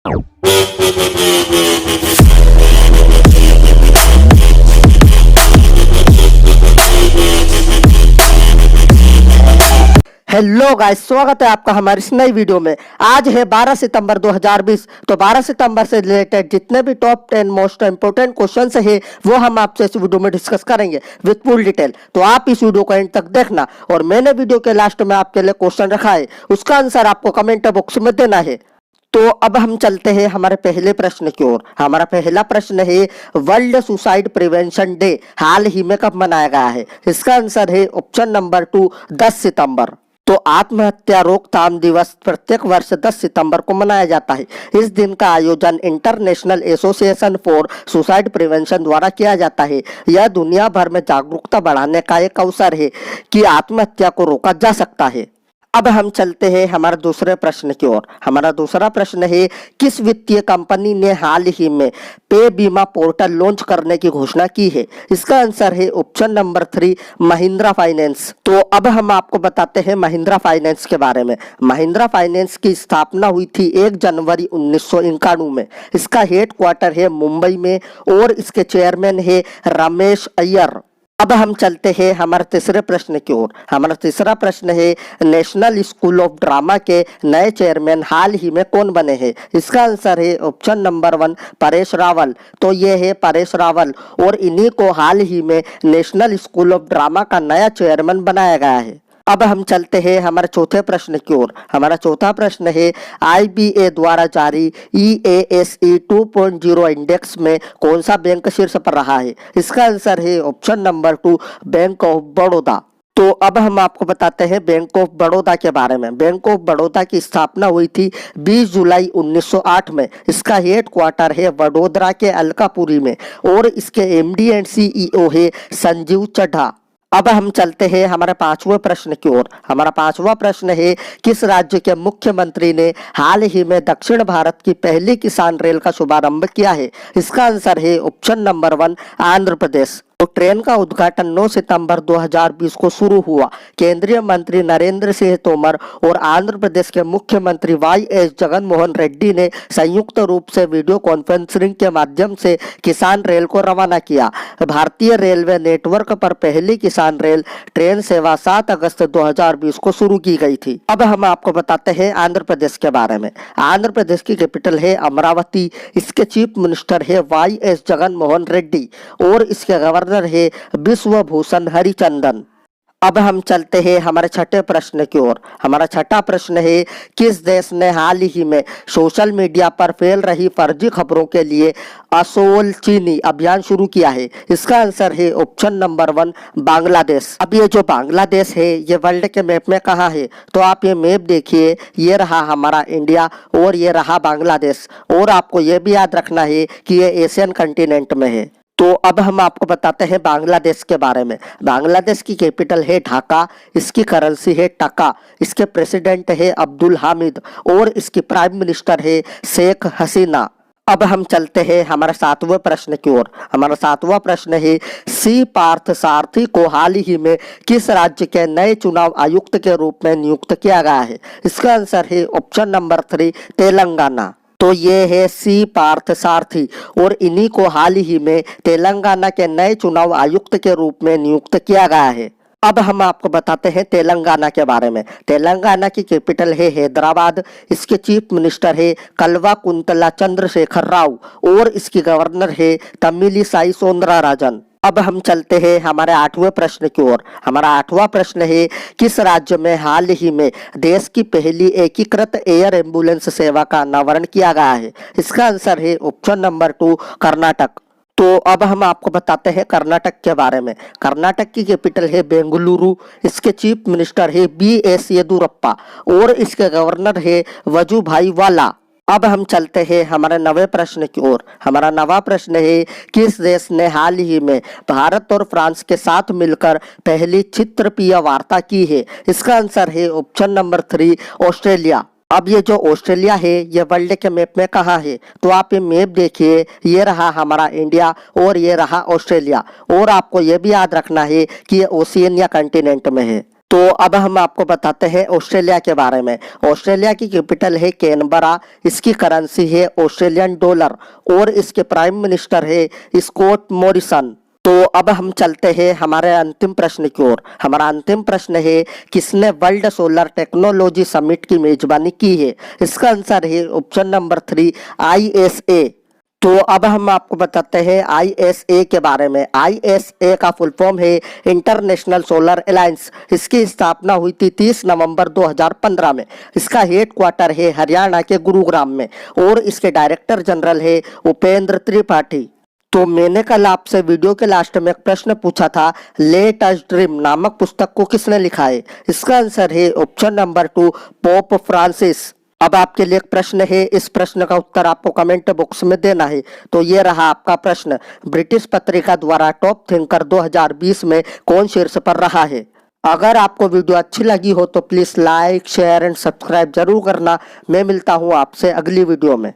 Hello guys, स्वागत है आपका हमारी इस नई वीडियो में। आज है 12 सितंबर 2020। तो 12 सितंबर से रिलेटेड जितने भी टॉप 10 मोस्ट इंपोर्टेंट क्वेश्चंस है वो हम आपसे इस वीडियो में डिस्कस करेंगे विद फुल डिटेल। तो आप इस वीडियो को एंड तक देखना और मैंने वीडियो के लास्ट में आपके लिए क्वेश्चन रखा है, उसका आंसर आपको कमेंट बॉक्स में देना है। तो अब हम चलते हैं हमारे पहले प्रश्न की ओर। हमारा पहला प्रश्न है, वर्ल्ड सुसाइड प्रिवेंशन डे हाल ही में कब मनाया गया है? इसका आंसर है ऑप्शन नंबर 2, 10 सितंबर। तो आत्महत्या रोकथाम दिवस प्रत्येक वर्ष 10 सितंबर को मनाया जाता है। इस दिन का आयोजन international association for suicide prevention द्वारा किया जाता है। यह दुनिया भर में जागरूकता बढ़ाने का एक अवसर है कि आत्महत्या को रोका जा सकता है। अब हम चलते हैं हमारे दूसरे प्रश्न की ओर। हमारा दूसरा प्रश्न है, किस वित्तीय कंपनी ने हाल ही में पे बीमा पोर्टल लॉन्च करने की घोषणा की है? इसका आंसर है ऑप्शन नंबर 3, महिंद्रा फाइनेंस। तो अब हम आपको बताते हैं महिंद्रा फाइनेंस के बारे में। महिंद्रा फाइनेंस की स्थापना हुई थी 1 जनवरी 1991 में। इसका हेड क्वार्टर है मुंबई में और इसके चेयरमैन है रमेश अय्यर। अब हम चलते हैं हमारे तीसरे प्रश्न की ओर। हमारा तीसरा प्रश्न है, नेशनल स्कूल ऑफ ड्रामा के नए चेयरमैन हाल ही में कौन बने हैं? इसका आंसर है ऑप्शन नंबर 1, परेश रावल। तो ये है परेश रावल और इन्हीं को हाल ही में नेशनल स्कूल ऑफ ड्रामा का नया चेयरमैन बनाया गया है। अब हम चलते हैं हमारे चौथे प्रश्न की ओर। हमारा चौथा प्रश्न है, IBA द्वारा जारी EASE 2.0 इंडेक्स में कौन सा बैंक शीर्ष पर रहा है? इसका आंसर है option number 2, bank of Baroda. तो अब हम आपको बताते हैं बैंक ऑफ बड़ौदा के बारे में। बैंक ऑफ बड़ौदा की स्थापना हुई थी 20 जुलाई 1908 में। इसका हेड क्वार्टर है वडोदरा के अलकापुरी में और इसके MD एंड CEO है संजीव चड्ढा। अब हम चलते हैं हमारे पांचवें प्रश्न की ओर। हमारा पांचवा प्रश्न है, किस राज्य के मुख्यमंत्री ने हाल ही में दक्षिण भारत की पहली किसान रेल का शुभारंभ किया है? इसका आंसर है ऑप्शन नंबर 1, आंध्र प्रदेश। तो ट्रेन का उद्घाटन 9 सितंबर 2020 को शुरू हुआ। केंद्रीय मंत्री नरेंद्र सिंह तोमर और आंध्र प्रदेश के मुख्यमंत्री YS जगनमोहन रेड्डी ने संयुक्त रूप से वीडियो कॉन्फ्रेंसिंग के माध्यम से किसान रेल को रवाना किया। भारतीय रेलवे नेटवर्क पर पहली किसान रेल ट्रेन सेवा 7 अगस्त 2020 को शुरू की गई थी। अब हम आपको बताते हैं आंध्र प्रदेश के बारे में। आंध्र प्रदेश की कैपिटल है अमरावती। इसके चीफ मिनिस्टर है YS जगनमोहन रेड्डी और इसके गवर्नर है विश्वभूषण हरिचंदन। अब हम चलते हैं हमारे छठे प्रश्न की ओर। हमारा छठा प्रश्न है, किस देश ने हाल ही में सोशल मीडिया पर फैल रही फर्जी खबरों के लिए असोल चीनी अभियान शुरू किया है? इसका आंसर है ऑप्शन नंबर 1, बांग्लादेश। अब ये जो बांग्लादेश है ये वर्ल्ड के मैप में कहाँ है? तो आप ये मैप देखिए, ये रहा हमारा इंडिया और ये रहा बांग्लादेश। और आपको ये भी याद रखना है कि ये एशियन कंटिनेंट में है। तो अब हम आपको बताते हैं बांग्लादेश के बारे में। बांग्लादेश की कैपिटल है ढाका। इसकी करेंसी है टका। इसके प्रेसिडेंट है अब्दुल हामिद और इसकी प्राइम मिनिस्टर है शेख हसीना। अब हम चलते हैं हमारे सातवें प्रश्न की ओर। हमारा सातवां प्रश्न है, सी पार्थ सारथी को हाल ही में किस राज्य के नए चुनाव आयुक्त के रूप में नियुक्त किया गया है? इसका आंसर है ऑप्शन नंबर 3, तेलंगाना। तो ये है सी पार्थ सारथी और इन्हीं को हाल ही में तेलंगाना के नए चुनाव आयुक्त के रूप में नियुक्त किया गया है। अब हम आपको बताते हैं तेलंगाना के बारे में। तेलंगाना की कैपिटल है हैदराबाद। इसके चीफ मिनिस्टर है कल्वा कुंतला चंद्रशेखर राव और इसकी गवर्नर है तमिलिसाई सौंदरराजन। अब हम चलते हैं हमारे आठवें प्रश्न की ओर। हमारा आठवां प्रश्न है, किस राज्य में हाल ही में देश की पहली एकीकृत एयर एम्बुलेंस सेवा का अनावरण किया गया है? इसका आंसर है ऑप्शन नंबर 2, कर्नाटक। तो अब हम आपको बताते हैं कर्नाटक के बारे में। कर्नाटक की कैपिटल है बेंगलुरु। इसके चीफ मिनिस्टर है BS येदुरप्पा और इसके गवर्नर है वजुभाई वाला। अब हम चलते हैं हमारे नवे प्रश्न की ओर। हमारा नवा प्रश्न है, किस देश ने हाल ही में भारत और फ्रांस के साथ मिलकर पहली चित्रपीय वार्ता की है? इसका आंसर है ऑप्शन नंबर 3, ऑस्ट्रेलिया। अब ये जो ऑस्ट्रेलिया है ये वर्ल्ड के मैप में कहाँ है? तो आप ये मैप देखिए, ये रहा हमारा इंडिया और ये रहा ऑस्ट्रेलिया। और आपको ये भी याद रखना है कि ये ओशिनिया कंटिनेंट में है। तो अब हम आपको बताते हैं ऑस्ट्रेलिया के बारे में। ऑस्ट्रेलिया की कैपिटल है कैनबरा, इसकी करेंसी है ऑस्ट्रेलियन डॉलर और इसके प्राइम मिनिस्टर है स्कॉट मॉरिसन। तो अब हम चलते हैं हमारे अंतिम प्रश्न की ओर। हमारा अंतिम प्रश्न है, किसने वर्ल्ड सोलर टेक्नोलॉजी समिट की मेजबानी की है? इसका आंसर है ऑप्शन नंबर 3, ISA। तो अब हम आपको बताते हैं ISA के बारे में। ISA का फुल फॉर्म है इंटरनेशनल सोलर अलायंस। इसकी स्थापना हुई थी 30 नवंबर 2015 में। इसका हेड क्वार्टर है हरियाणा के गुरुग्राम में और इसके डायरेक्टर जनरल है उपेंद्र त्रिपाठी। तो मैंने कल आपसे वीडियो के लास्ट में एक प्रश्न पूछा था, लेट अस ड्रीम नामक पुस्तक को किसने लिखा है? इसका आंसर है ऑप्शन नंबर 2, पोप फ्रांसिस। अब आपके लिए एक प्रश्न है, इस प्रश्न का उत्तर आपको कमेंट बॉक्स में देना है। तो ये रहा आपका प्रश्न, ब्रिटिश पत्रिका द्वारा टॉप थिंकर 2020 में कौन शीर्ष पर रहा है? अगर आपको वीडियो अच्छी लगी हो तो please like, share and subscribe जरूर करना। मैं मिलता हूँ आपसे अगली वीडियो में।